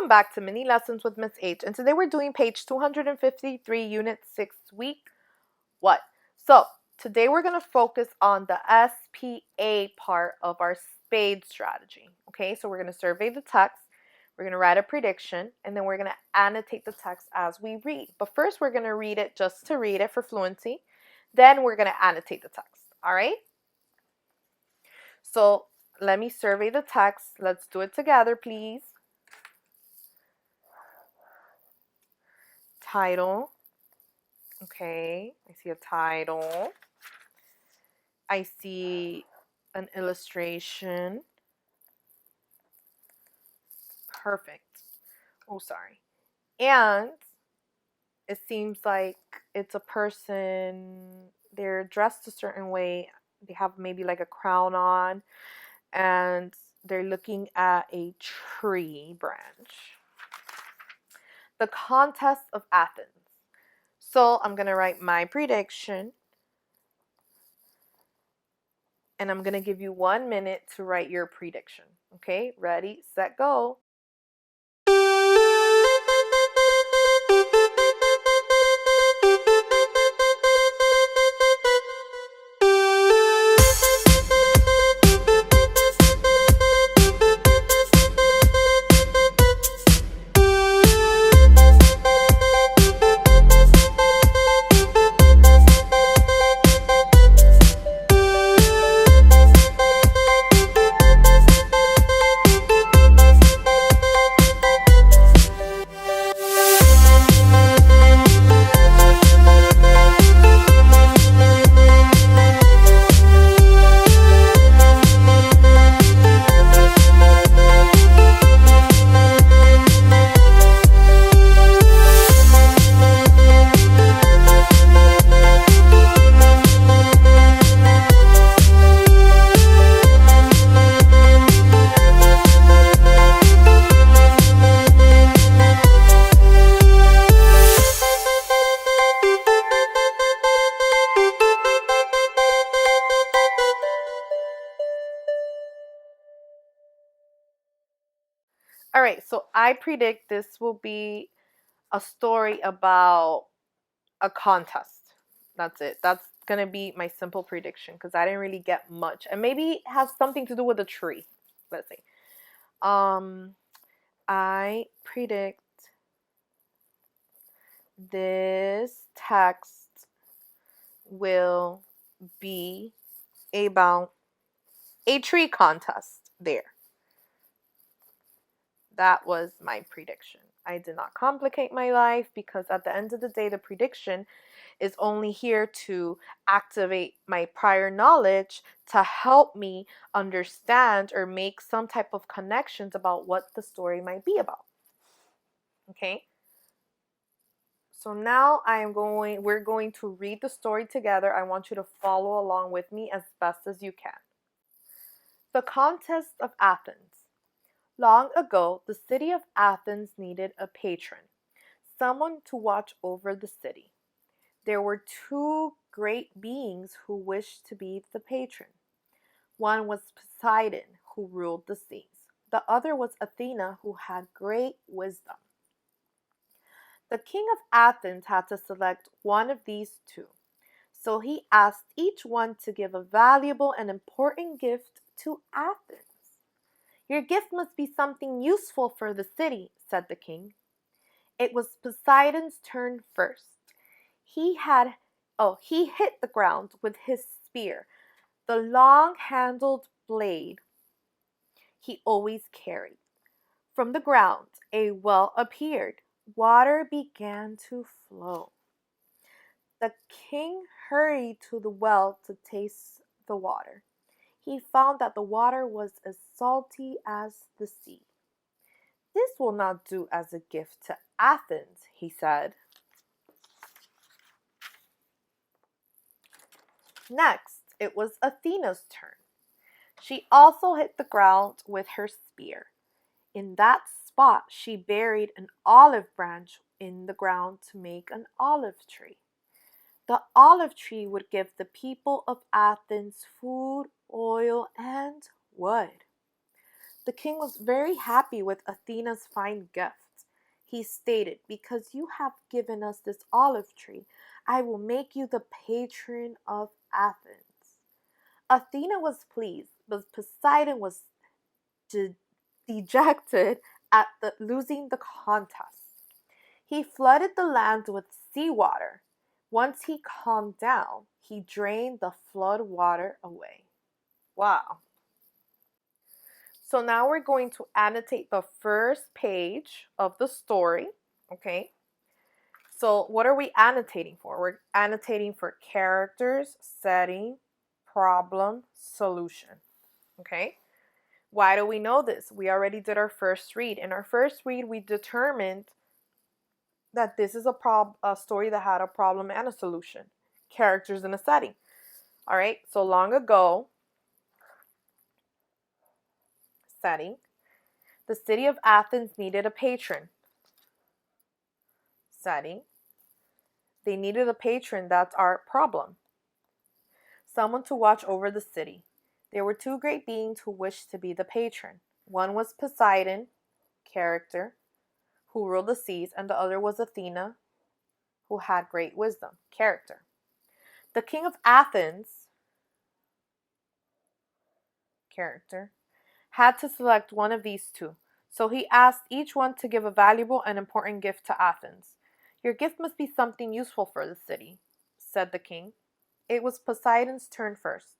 Welcome back to Mini Lessons with Miss H, and today we're doing page 253, Unit 6, Week What? So, today we're going to focus on the SPA part of our spade strategy. Okay, so we're going to survey the text, we're going to write a prediction, and then we're going to annotate the text as we read. But first, we're going to read it just to read it for fluency. Then we're going to annotate the text. All right? So, let me survey the text. Let's do it together, please. Title. Okay, I see a title. I see an illustration. Perfect. Oh, sorry. And it seems like it's a person, they're dressed a certain way. They have maybe like a crown on, and they're looking at a tree branch. The contest of Athens. So I'm going to write my prediction. And I'm going to give you 1 minute to write your prediction. Okay, ready, set, go. All right, so I predict this will be a story about a contest. That's it. That's going to be my simple prediction because I didn't really get much. And maybe it has something to do with a tree. Let's see. I predict this text will be about a tree contest. There. That was my prediction. I did not complicate my life because at the end of the day, the prediction is only here to activate my prior knowledge to help me understand or make some type of connections about what the story might be about. Okay? So now we're going to read the story together. I want you to follow along with me as best as you can. The Contest of Athens. Long ago, the city of Athens needed a patron, someone to watch over the city. There were two great beings who wished to be the patron. One was Poseidon, who ruled the seas. The other was Athena, who had great wisdom. The king of Athens had to select one of these two, so he asked each one to give a valuable and important gift to Athens. Your gift must be something useful for the city, said the king. It was Poseidon's turn first. He hit the ground with his spear, the long-handled blade he always carried. From the ground, a well appeared. Water began to flow. The king hurried to the well to taste the water. He found that the water was as salty as the sea. This will not do as a gift to Athens, he said. Next, it was Athena's turn. She also hit the ground with her spear. In that spot, she buried an olive branch in the ground to make an olive tree. The olive tree would give the people of Athens food, oil, and wood. The king was very happy with Athena's fine gift. He stated, "Because you have given us this olive tree, I will make you the patron of Athens." Athena was pleased, but Poseidon was dejected at losing the contest. He flooded the land with seawater. Once he calmed down, he drained the flood water away. Wow. So now we're going to annotate the first page of the story, okay? So what are we annotating for? We're annotating for characters, setting, problem, solution, okay? Why do we know this? We already did our first read. In our first read, we determined that this is a story that had a problem and a solution, characters and a setting. All right, so long ago, setting, the city of Athens needed a patron. Setting, they needed a patron, that's our problem. Someone to watch over the city. There were two great beings who wished to be the patron. One was Poseidon, character, who ruled the seas, and the other was Athena, who had great wisdom, character. The king of Athens, character, had to select one of these two. So he asked each one to give a valuable and important gift to Athens. "Your gift must be something useful for the city," said the king. It was Poseidon's turn first.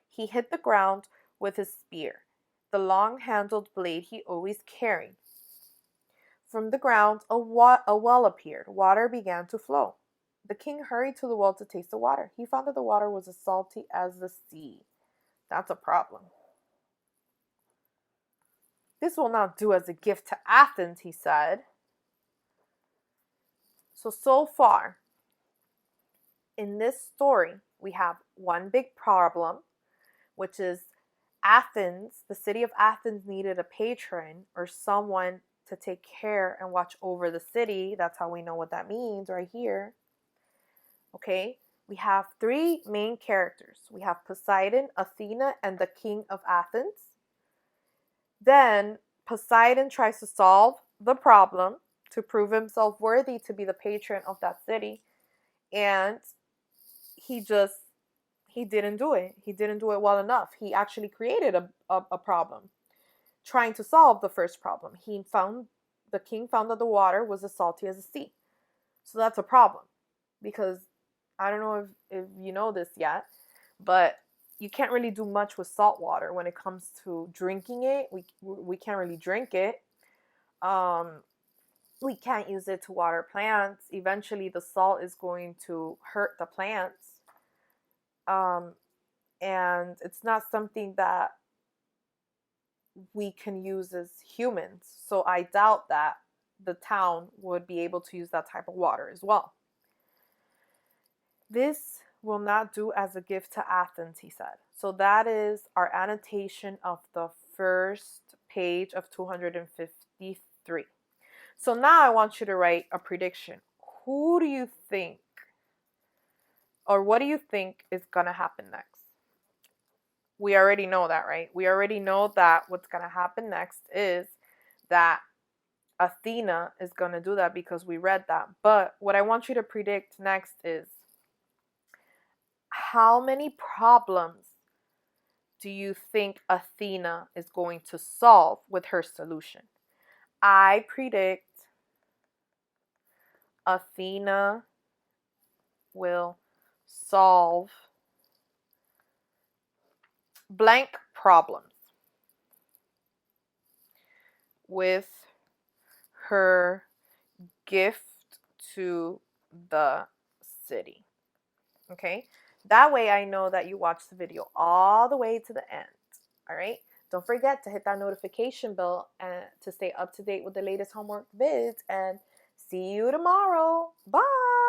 He hit the ground with his spear, the long-handled blade he always carried. From the ground, a well appeared. Water began to flow. The king hurried to the well to taste the water. He found that the water was as salty as the sea. That's a problem. "This will not do as a gift to Athens," he said. So far, in this story, we have one big problem, which is Athens, the city of Athens needed a patron or someone to take care and watch over the city. That's how we know what that means right here. Okay, we have three main characters. We have Poseidon, Athena, and the king of Athens. Then Poseidon tries to solve the problem to prove himself worthy to be the patron of that city. And he didn't do it. He didn't do it well enough. He actually created a problem trying to solve the first problem. The king found that the water was as salty as the sea. So that's a problem, because I don't know if you know this yet, but you can't really do much with salt water when it comes to drinking it. We can't really drink it. We can't use it to water plants. Eventually, the salt is going to hurt the plants. And it's not something that we can use as humans. So I doubt that the town would be able to use that type of water as well. "This will not do as a gift to Athens," he said. So that is our annotation of the first page of 253. So now I want you to write a prediction. Who do you think, or what do you think is going to happen next? We already know that, right? We already know that what's going to happen next is that Athena is going to do that because we read that. But what I want you to predict next is, how many problems do you think Athena is going to solve with her solution? I predict Athena will solve blank problems with her gift to the city. Okay? That way I know that you watched the video all the way to the end. All right? Don't forget to hit that notification bell and to stay up to date with the latest homework vids, and see you tomorrow. Bye!